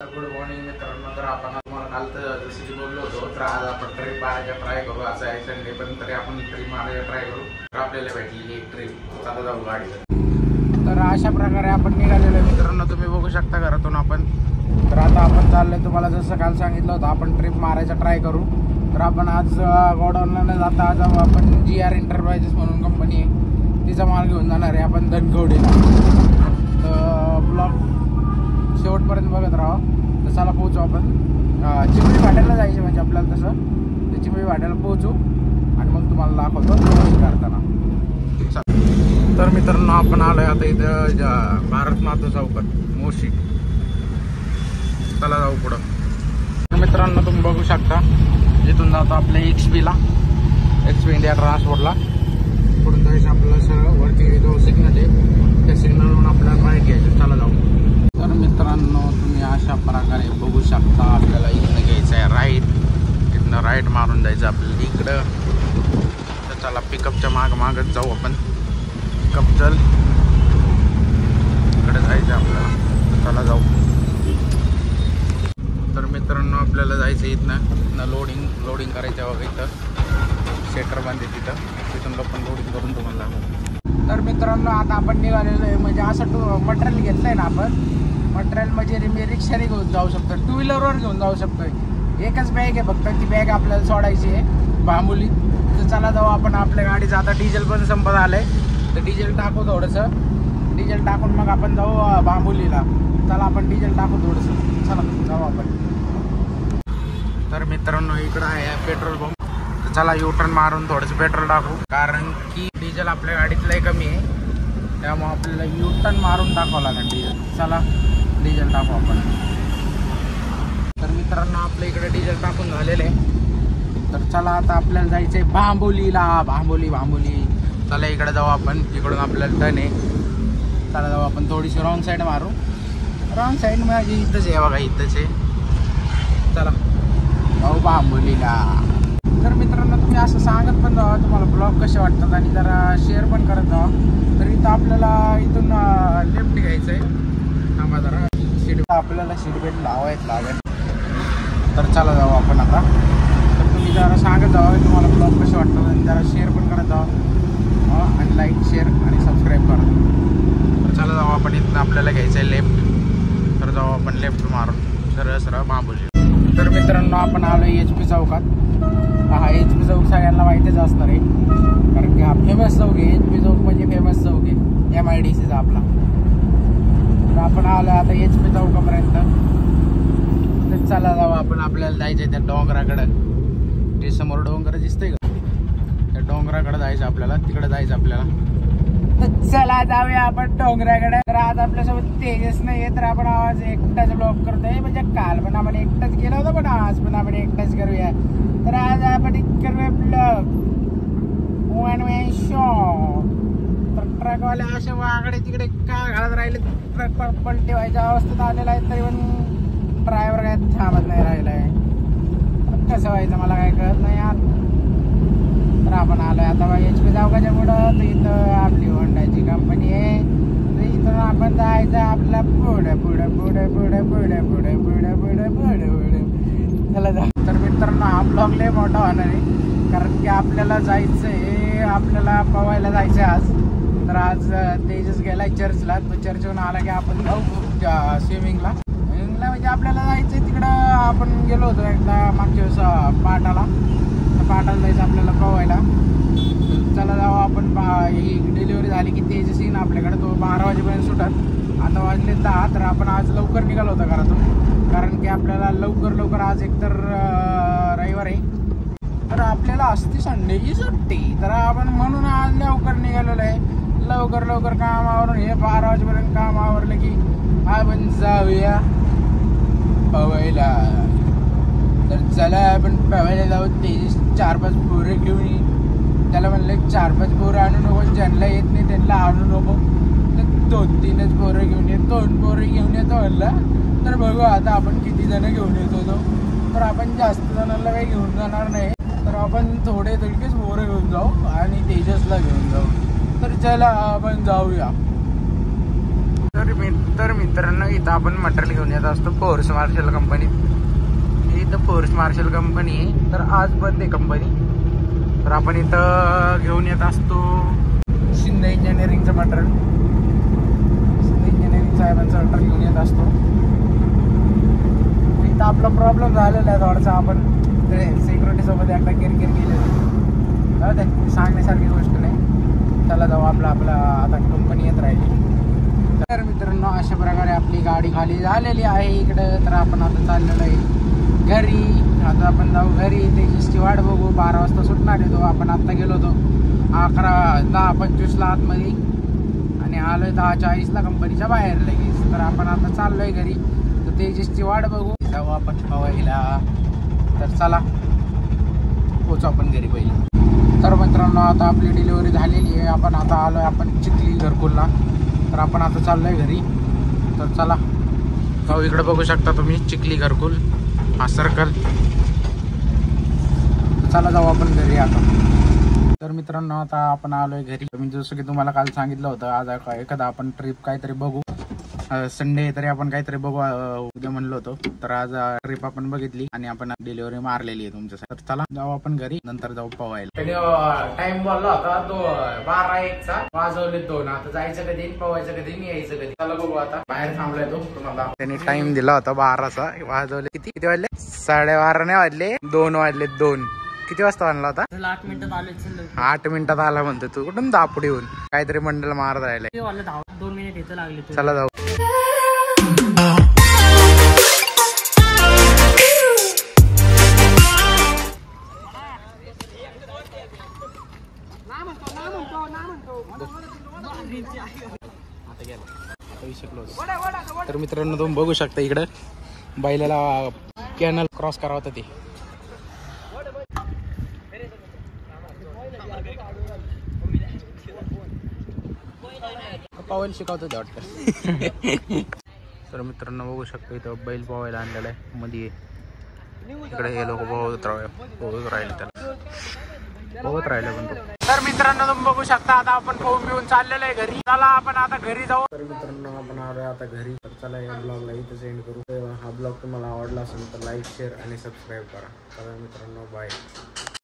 Good morning मित्रांनो. तर आपण तुम्हाला काल तर जसं की बोललो होतो, तर आज आपण ट्रिप मारायचा ट्राय करू. असं आहे संडे, पण तरी आपण ट्रिप मारायचा ट्राय करू. तर आपल्याला भेटलेली एक ट्रिप, चालू जाऊ गाडी. तर अशा प्रकारे आपण निघालेलो आहे मित्रांनो, तुम्ही बघू शकता घरातून आपण. तर आता आपण चाललोय, तुम्हाला जसं काल सांगितलं होतं आपण ट्रिप मारायचा ट्राय करू. तर आपण आज गोडाऊनला न जाता आज आपण GR एंटरप्राइजेस म्हणून कंपनी आहे, तिचा माल घेऊन जाणार आहे आपण धनकवडीला. तर ब्लॉग शेवटपर्यंत बघत राहा. तर चला पोहोचू आपण चिमणी फाट्याला जायचं, म्हणजे आपल्याला तसं ते चिमणी फाट्याला पोहोचू आणि मग तुम्हाला दाखवतो करताना. तर मित्रांनो आपण आलोय आता इथं भारत माता चौकात मोशी. चला जाऊ पुढं. तर मित्रांनो तुम्ही बघू शकता इथून जातो आपल्या XP इंडिया ट्रान्सपोर्टला. पुढून जायचं आपल्याला सरळ वरती जो सिग्नल आहे त्या सिग्नलवरून आपल्याला राईट घ्यायचं. चला जाऊ. तर मित्रांनो तुम्ही अशा प्रकारे बघू शकता आपल्याला इथनं घ्यायचं आहे राईट. इथनं राईट मारून जायचं आपल्याला इकडं. तर चला पिकअपच्या मागच जाऊ आपण. पिकअप चल इकडे जायचं आपल्याला. चला जाऊ. तर मित्रांनो आपल्याला जायचं इथनं लोडिंग करायचं बघा. इथं सेटर बंद आहे तिथून आपण लोडिंग करून तुम्हाला दाखवू. तर मित्रांनो आता आपण निघालेलो आहे, म्हणजे असं मटेरियल घेतलं आहे ना आपण. मटेरियल म्हणजे मी रिक्षाने घेऊन जाऊ शकतो, 2 व्हीलरवर घेऊन जाऊ शकतो. एकच बॅग आहे फक्त, ती बॅग आपल्याला सोडायची आहे बांबोली. तर चला जाऊ आपण. आपल्या गाडीचं आता डिझेल पण संपत आलं आहे, तर डिझेल टाकू थोडंसं. डिझेल टाकून मग आपण जाऊ बांबोलीला. चला आपण डिझेल टाकू थोडंसं. चला जाऊ आपण. तर मित्रांनो इकडं आहे पेट्रोल पंप. तर चला U-टर्न मारून थोडंसं पेट्रोल टाकू, कारण की डिझेल आपल्या गाडीतलंही कमी आहे, त्यामुळे आपल्याला U-टर्न मारून टाकावं लागेल डिझेल. चला डिझेल टाकू आपण. तर मित्रांनो आपल्या इकडे डिझेल टाकून झालेलं आहे. तर चला आता आपल्याला जायचं आहे बांबोलीला. बांबोली. चला इकडे जाऊ आपण. इकडून आपल्याला टर्न आहे. चला जाऊ आपण. थोडीशी रॉंग साईड मारू. रॉंग साईड म्हणजे इथंच आहे बघा, इथंच आहे. चला जाऊ बांबोलीला. तर मित्रांनो तुम्ही असं सांगत पण जावा तुम्हाला ब्लॉग कसे वाटतात आणि जरा शेअर पण करत जावा. तर इथं आपल्याला इथून लेफ्ट घ्यायचं आहे. थांबा जरा, आपल्याला सीट बेल्ट लावायच लागेल. तर चला जाऊ आपण आता. तर तुम्ही जरा सांगत जावा तुम्हाला ब्लॉग कसे वाटतात आणि जरा शेअर पण करत जावा आणि लाईक शेअर आणि सबस्क्राईब करा. तर चला जाऊ आपण. इथनं आपल्याला घ्यायचं आहे लेफ्ट. तर जाऊ आपण लेफ्ट मारून सरळ बांबोली. तर मित्रांनो आपण आलो HP चौकात. हा HP चौक सगळ्यांना माहितीच असणार आहे, कारण की हा फेमस चौक आहे. HP चौक म्हणजे फेमस चौक आहे MIDCचा आपला. तर आपण आलो आता HP चौकापर्यंत. तर चला जाऊ आपण. आपल्याला जायचं आहे त्या डोंगराकडं. जे समोर डोंगर दिसतंय का, त्या डोंगराकडे जायचं आपल्याला. तिकडे जायचं आपल्याला. तर चला जाऊया आपण डोंगराकडे. तर आज आपल्यासोबत तेजस नाही आहे, तर आपण आज एकटाच ब्लॉग करतोय. म्हणजे काल पण आपण एकटाच केलं होतं, पण आज पण आपण एकटाच करूया. तर आज आपण करूया ब्लॉग वन मॅन शो. तर ट्रकवाले असे वाकडे तिकडे काय घालत राहिले, ट्रक पलटी व्हायच्या अवस्थेत आलेला आहे, तरी पण ड्रायव्हर काय थांबत नाही राहिला आहे. कसं व्हायचं मला काय कळत नाही यार. तर आपण आलोय आता HP चौकाच्या पुढं. तर इथं आपली होंडाची कंपनी आहे. तर इथून आपण जायचं आपला पुढे. चला जा. तर मित्रांनो हा ब्लॉग लय मोठा होणार आहे, कारण की आपल्याला जायचं आहे, आपल्याला पवायला जायचं आहे आज. तर आज तेजस गेलाय चर्चला. तो चर्चहून आला की आपण जाऊ स्विमिंगला. म्हणजे आपल्याला जायचं आहे तिकडं. आपण गेलो होतो एकदा मागच्या वेळेस पाटाला. पाटाला जायचं आपल्याला पवायला. चला जाऊ आपण. ही डिलिव्हरी झाली की तेजस येईन आपल्याकडे. तो 12 वाजेपर्यंत सुटत. आता वाजले 10. तर आपण आज लवकर निघालो होतो घरातून, कारण की आपल्याला लवकर आज एकतर रविवार आहे, तर आपल्याला असते संडेची सुट्टी. तर आपण म्हणून आज लवकर निघालेलो आहे. लवकर कामावरून हे 12 वाजेपर्यंत काम आवरलं की आपण जाऊया पवायला. तर चला आपण पवायला जाऊ. तेजस 4-5 पोरं घेऊन येईल. त्याला म्हणलं 4-5 पोरं आणू नको, ज्यांना येत नाही त्यांना आणू नको. तर 2-3च पोरं घेऊन येत, 2 पोरं घेऊन येतो म्हणलं. तर बघू आता आपण किती जण घेऊन येतो तो. तर आपण जास्त जणांना काही घेऊन जाणार नाही, तर आपण थोडे तरीकेच पोरं घेऊन जाऊ आणि तेजसला घेऊन जाऊ. तर चला आपण जाऊया. तर मित्रांनो इथं आपण मटेरियल घेऊन येत असतो फोर्स मार्शल कंपनीत. इथं फोर्स मार्शल कंपनी आहे, तर आज बंद आहे कंपनी. तर आपण इथं घेऊन येत असतो शिंदे इंजिनिअरिंगचं मटेरियल. शिंदे इंजिनिअरिंग साहेबांचं मटेरियल घेऊन येत असतो. इथं आपला प्रॉब्लेम झालेला आहे थोडासा. आपण ते सिक्युरिटी सोबत एकदा किरकिर केली, सांगण्यासारखी गोष्ट नाही. त्याला जाऊ आपला आता कंपनी येत राहिली. तर मित्रांनो अशा प्रकारे आपली गाडी खाली झालेली आहे इकडं. तर आपण आता चाललेलो आहे घरी. आता आपण जाऊ घरी. तेजसची वाट बघू. 12 वाजता सुटणार आहे तो. आपण आत्ता गेलो होतो 10:25 आतमध्ये आणि आलो आहे 10:40 कंपनीच्या बाहेर लगेच. तर आपण आता चाललो आहे घरी. तर तेजसची वाट बघू. जाऊ आपण पवायला. तर चला पोचू आपण घरी पहिले. तर मित्रांनो आता आपली डिलिव्हरी झालेली आहे. आपण आता आलो आहे आपण चिखली घरकुलला. तर आपण आता चाललो आहे घरी. तर चला जाऊ. इकडे बघू शकता तुम्ही चिखली घरकुल हा सर्कल. चला जाऊ आपण घरी आता. तर मित्रांनो आता आपण आलो आहे घरी. मी जसं की तुम्हाला काल सांगितलं होतं आज एखादा आपण ट्रिप काहीतरी बघू. संडे तरी आपण काहीतरी बघू उद्या म्हणलो होतो. तर आज ट्रिप आपण बघितली आणि आपण डिलिव्हरी मारलेली आहे तुमच्यासाठी. तर चला जाऊ आपण घरी. नंतर जाऊ पवायला. टाइम बोलला होता तो 12:01चा. वाजवले 2. आता जायचं कधी पवायचं कधी यायचं कधी. चला बघू आता. बाहेर थांबलाय तो तुम्हाला. त्याने टाइम दिला होता 12चा. वाजवले किती वाजले? 12:30 नाही वाजले. 2 वाजले. 2 किती वाजता आणला होता? 8 मिनिटात आले. 8 मिनिटात आला म्हणतो तू. कुठून दापुडी येऊन काहीतरी मंडळ मारत राहिलाय. 2 मिनिट इथं लागले. चला जाऊ. तर मित्रांनो तुम्ही बघू शकता इकडं बैलाला कॅनल क्रॉस करावं होतं ते. पावायला शिकवत होते वाटतं. तर मित्रांनो बघू शकता इथं बैल पोहायला आणलेला आहे मध्ये. इकडे हे लोक पोहत राहिले त्याला बघत राहिले पण तो. तर मित्रांनो तुम्ही बघू शकता आता आपण पोहून पिऊन चाललेलं आहे घरी. चला आपण आता घरी जाऊ. तर मित्रांनो आपण आलोय आता घरी. तर चला या ब्लॉगला इथं सेंड करू. हा ब्लॉग तुम्हाला आवडला असेल तर लाईक शेअर आणि सबस्क्राईब करा. तर मित्रांनो बाय.